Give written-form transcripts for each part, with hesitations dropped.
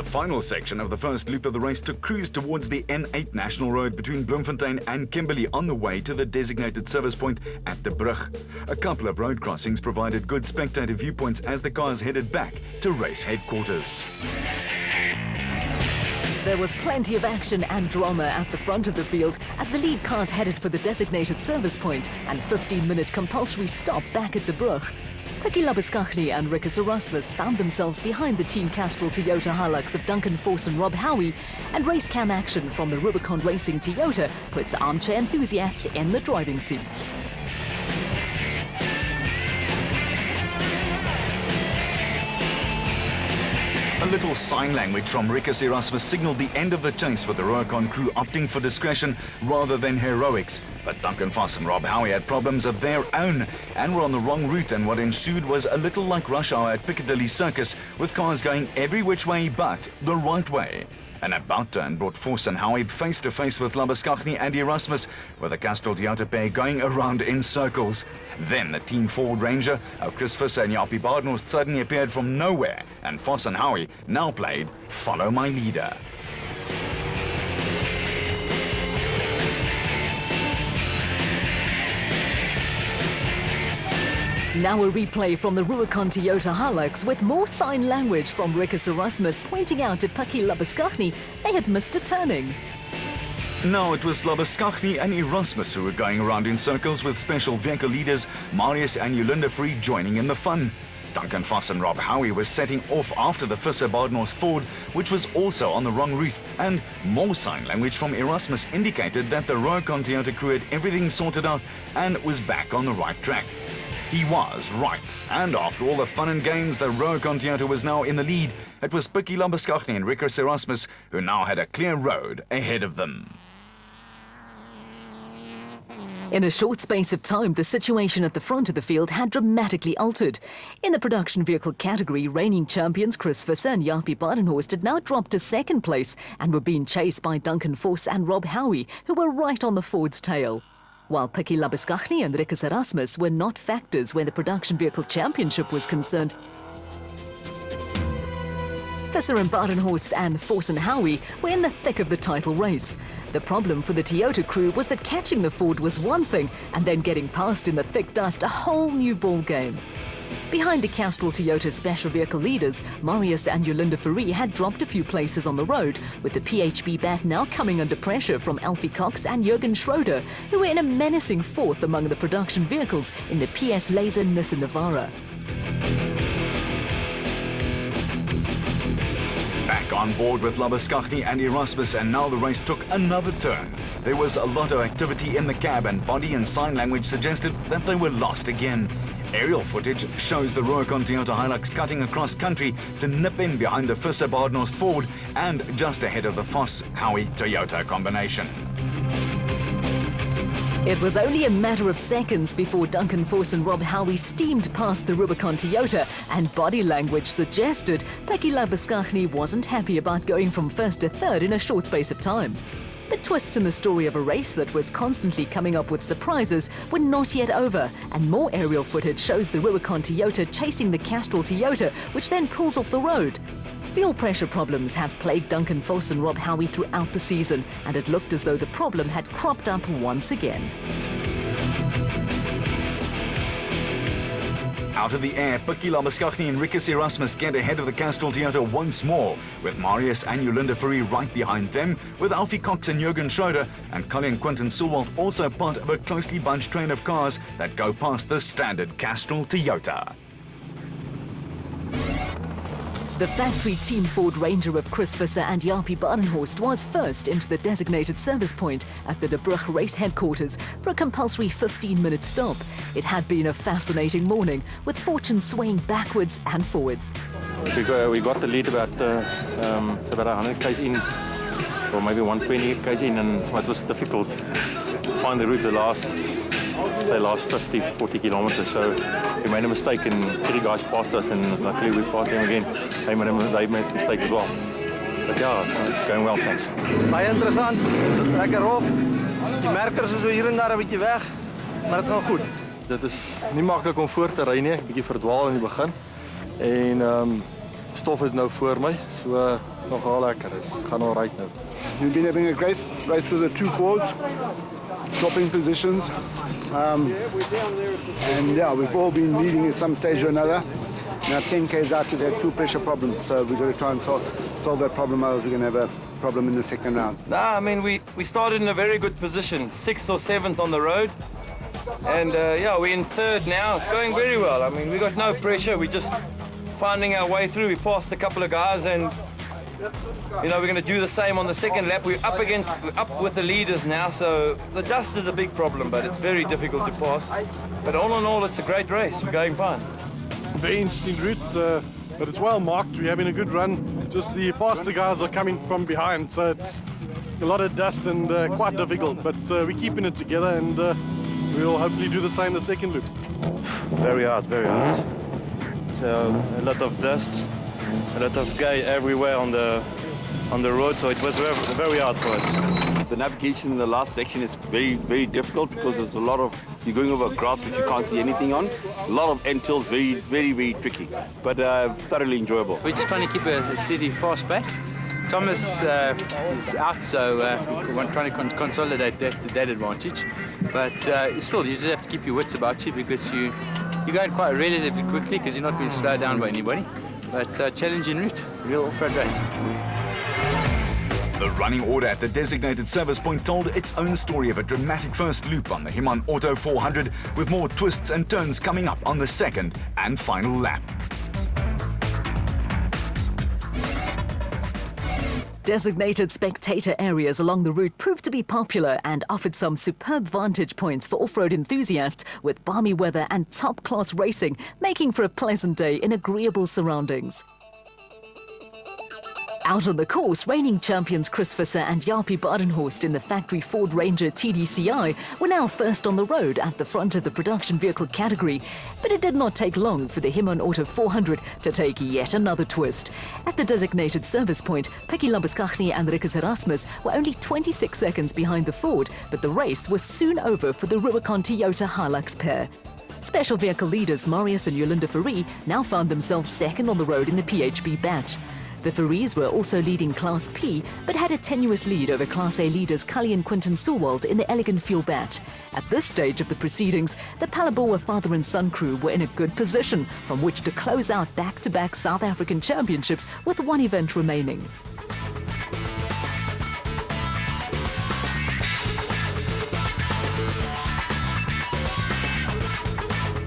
final section of the first loop of the race took cruise towards the N8 National Road between Bloemfontein and Kimberley on the way to the designated service point at De Brug. A couple of road crossings provided good spectator viewpoints as the cars headed back to race headquarters. There was plenty of action and drama at the front of the field as the lead cars headed for the designated service point and 15-minute compulsory stop back at De Brug. Pikkie Labuschagne and Rikus Erasmus found themselves behind the Team Castrol Toyota Hilux of Duncan Force and Rob Howie, and race cam action from the Rubicon Racing Toyota puts armchair enthusiasts in the driving seat. A little sign language from Rikus Erasmus signalled the end of the chase, with the Rubicon crew opting for discretion rather than heroics. But Duncan Foss and Rob Howie had problems of their own and were on the wrong route, and what ensued was a little like rush hour at Piccadilly Circus, with cars going every which way but the right way. An about turn brought Force and Howie face to face with Labuschagne and Erasmus, with the Castrol Toyota pair going around in circles. Then the Team Ford Ranger of Chris Visser and Japie Badenhorst suddenly appeared from nowhere, and Foss and Howie now played Follow My Leader. Now a replay from the Rubicon Toyota Hilux with more sign language from Rikus Erasmus pointing out to Pikkie Labuschagne they had missed a turning. Now it was Labuschagne and Erasmus who were going around in circles, with special vehicle leaders Marius and Yolanda Free joining in the fun. Duncan Foss and Rob Howie was setting off after the Visser Badenhorst Ford, which was also on the wrong route, and more sign language from Erasmus indicated that the Rubicon Toyota crew had everything sorted out and was back on the right track. He was right, and after all the fun and games, the Rubicon Toyota was now in the lead. It was Pikkie Labuschagne and Rikus Erasmus who now had a clear road ahead of them. In a short space of time, the situation at the front of the field had dramatically altered. In the production vehicle category, reigning champions Chris Visser and Japie Badenhorst had now dropped to second place and were being chased by Duncan Force and Rob Howie, who were right on the Ford's tail. While Pikkie Labuschagne and Rikus Erasmus were not factors when the production vehicle championship was concerned, Visser and Badenhorst and Force and Howie were in the thick of the title race. The problem for the Toyota crew was that catching the Ford was one thing, and then getting past in the thick dust a whole new ball game. Behind the Castrol Toyota special vehicle leaders, Marius and Yolanda Free had dropped a few places on the road, with the PHB bat now coming under pressure from Alfie Cox and Jürgen Schroeder, who were in a menacing fourth among the production vehicles in the PS Laser Nissan Navara. Back on board with Labuschagne and Erasmus, and now the race took another turn. There was a lot of activity in the cab, and body and sign language suggested that they were lost again. Aerial footage shows the Rubicon Toyota Hilux cutting across country to nip in behind the Visser Badenhorst Ford and just ahead of the Foss-Howie Toyota combination. It was only a matter of seconds before Duncan Force and Rob Howie steamed past the Rubicon Toyota, and body language suggested Pikkie Labuschagne wasn't happy about going from first to third in a short space of time. The twists in the story of a race that was constantly coming up with surprises were not yet over, and more aerial footage shows the Rubicon Toyota chasing the Castrol Toyota, which then pulls off the road. Fuel pressure problems have plagued Duncan Force and Rob Howie throughout the season, and it looked as though the problem had cropped up once again. Out of the air, Pikkie Labuschagne and Rikus Erasmus get ahead of the Castrol Toyota once more, with Marius and Yolanda Free right behind them, with Alfie Cox and Jürgen Schroeder and Colin Quinton Sulwalt also part of a closely bunched train of cars that go past the standard Castrol Toyota. The factory Team Ford Ranger of Chris Visser and Japie Badenhorst was first into the designated service point at the De Brug race headquarters for a compulsory 15-minute stop. It had been a fascinating morning, with fortunes swaying backwards and forwards. We got the lead about 100 k's in, or maybe 120 k's in, and it was difficult to find the route the last 50, 40 kilometers. So we made a mistake, and 3 guys passed us, and luckily we passed them again. They made a mistake as well. But yeah, going well, thanks. Baie interessant, lekker rof. Die merkers is so hier en daar 'n bietjie weg, maar dit gaan goed. Dit is nie maklik om voor te ry nie, 'n bietjie verdwaal in die begin. En stof is nou voor my, so nogal lekker. Dit gaan al right nou. We've been having a great race with the two Fords, dropping positions. And yeah, we've all been leading at some stage or another. Now 10 k's out to that fuel pressure problem, so we've got to try and solve that problem, or we're going to have a problem in the second round. Nah, I mean, we started in a very good position, 6th or 7th on the road. And yeah, we're in 3rd now. It's going very well. I mean, we got no pressure. We're just finding our way through. We passed a couple of guys, and you know, we're going to do the same on the second lap. We're up with the leaders now, so the dust is a big problem, but it's very difficult to pass. But all in all, it's a great race. We're going fine. Very interesting route, but it's well marked. We're having a good run. Just the faster guys are coming from behind, so it's a lot of dust and quite difficult. But we're keeping it together, and we'll hopefully do the same the second loop. Very hard, very hard. So a lot of dust, a lot of guy everywhere on the road, so it was very hard for us. The navigation in the last section is very, very difficult because there's a lot of, you're going over grass which you can't see anything on. A lot of end tills, very, very, very tricky, but thoroughly enjoyable. We're just trying to keep a steady, fast pace. Thomas is out, so we're trying to consolidate that advantage. But still, you just have to keep your wits about you because you're going quite relatively quickly because you're not being slowed down by anybody. But challenging route, real off-road race. The running order at the designated service point told its own story of a dramatic first loop on the Himan Auto 400, with more twists and turns coming up on the second and final lap. Designated spectator areas along the route proved to be popular and offered some superb vantage points for off-road enthusiasts, with balmy weather and top-class racing making for a pleasant day in agreeable surroundings. Out on the course, reigning champions Chris Visser and Jaapie Badenhorst in the factory Ford Ranger TDCI were now first on the road at the front of the production vehicle category. But it did not take long for the Himan Auto 400 to take yet another twist. At the designated service point, Pekkie Labuschagne and Rikus Erasmus were only 26 seconds behind the Ford, but the race was soon over for the Rubicon Toyota Hilux pair. Special vehicle leaders Marius and Yolinda Fourie now found themselves second on the road in the PHB batch. The Fouries were also leading Class P, but had a tenuous lead over Class A leaders Cully and Quinton Sulwald in the Elegant Fuel batch. At this stage of the proceedings, the Palaboa father and son crew were in a good position from which to close out back-to-back South African championships with one event remaining.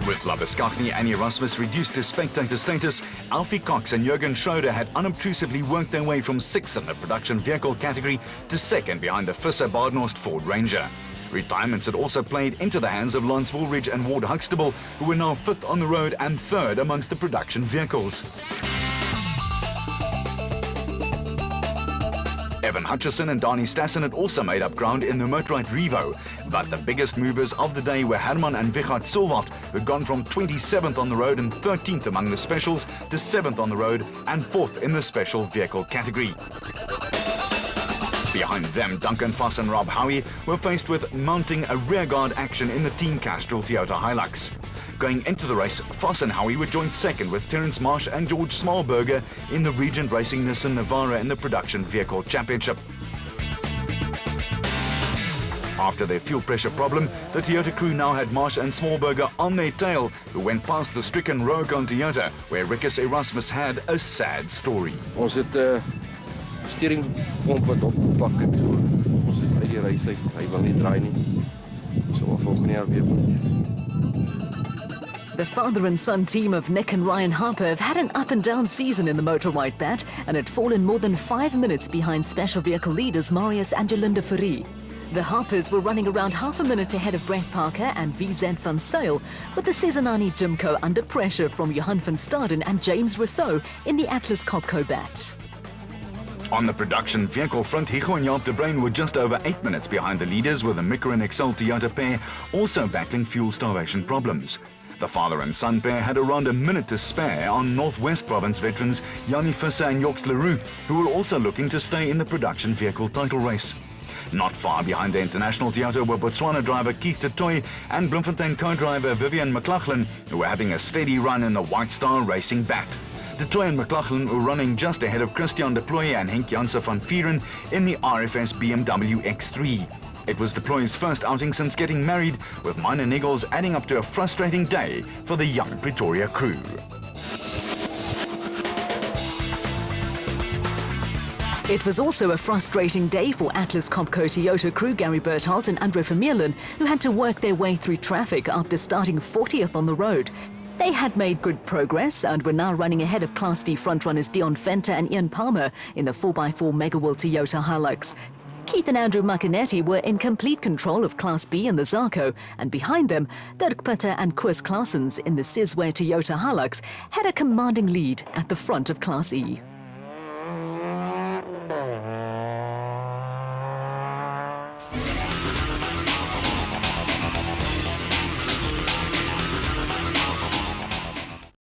With Labuschagne and Erasmus reduced to spectator status, Alfie Cox and Jürgen Schroeder had unobtrusively worked their way from 6th in the production vehicle category to 2nd behind the Visser Badenhorst Ford Ranger. Retirements had also played into the hands of Lance Woolridge and Ward Huxtable, who were now 5th on the road and 3rd amongst the production vehicles. Evan Hutchison and Dani Stassen had also made up ground in the Motorrad Revo, but the biggest movers of the day were Herman and Wichard Sulwald, who'd gone from 27th on the road and 13th among the specials to 7th on the road and 4th in the special vehicle category. Behind them, Duncan Foss and Rob Howie were faced with mounting a rearguard action in the Team Castrol Toyota Hilux. Going into the race, Foss and Howie were joint second with Terence Marsh and George Smallberger in the Regent Racing Nissan Navara in the Production Vehicle Championship. After their fuel pressure problem, the Toyota crew now had Marsh and Smallberger on their tail, who went past the stricken Rubicon Toyota, where Rikus Erasmus had a sad story. Ons het steringpomp wat oppak het. So ons is uit die race uit. Hy wil nie draai nie. So volgende jaar weer. The father and son team of Nick and Ryan Harper have had an up-and-down season in the Motorrad bat and had fallen more than 5 minutes behind special vehicle leaders Marius and Yolinda Fourie. The Harpers were running around half a minute ahead of Brett Parker and VZ van Zyl, with the Cezanani Jimco under pressure from Johan van Staden and James Rousseau in the Atlas Copco bat. On the production vehicle front, Higo and Jaap de Bruin were just over 8 minutes behind the leaders, with the Micra and Excel Toyota pair also battling fuel starvation problems. The father and son pair had around a minute to spare on Northwest Province veterans Yanni Visser and Yorks Leroux, who were also looking to stay in the production vehicle title race. Not far behind the international Toyota were Botswana driver Keith Totoy and Bloemfontein co-driver Vivian McLaughlin, who were having a steady run in the White Star Racing bat. De Tooy and McLaughlin were running just ahead of Christian De Plooy and Henk Janse van Vieren in the RFS BMW X3. It was De Plooy's first outing since getting married, with minor niggles adding up to a frustrating day for the young Pretoria crew. It was also a frustrating day for Atlas Copco Toyota crew Gary Berthold and Andre Vermeulen, who had to work their way through traffic after starting 40th on the road. They had made good progress and were now running ahead of Class D frontrunners Dion Venter and Ian Palmer in the 4x4 Megaworld Toyota Hilux. Keith and Andrew Macanetti were in complete control of Class B in the Zarko, and behind them, Dirk Putter and Koos Claessens in the Sizwe Toyota Hilux had a commanding lead at the front of Class E.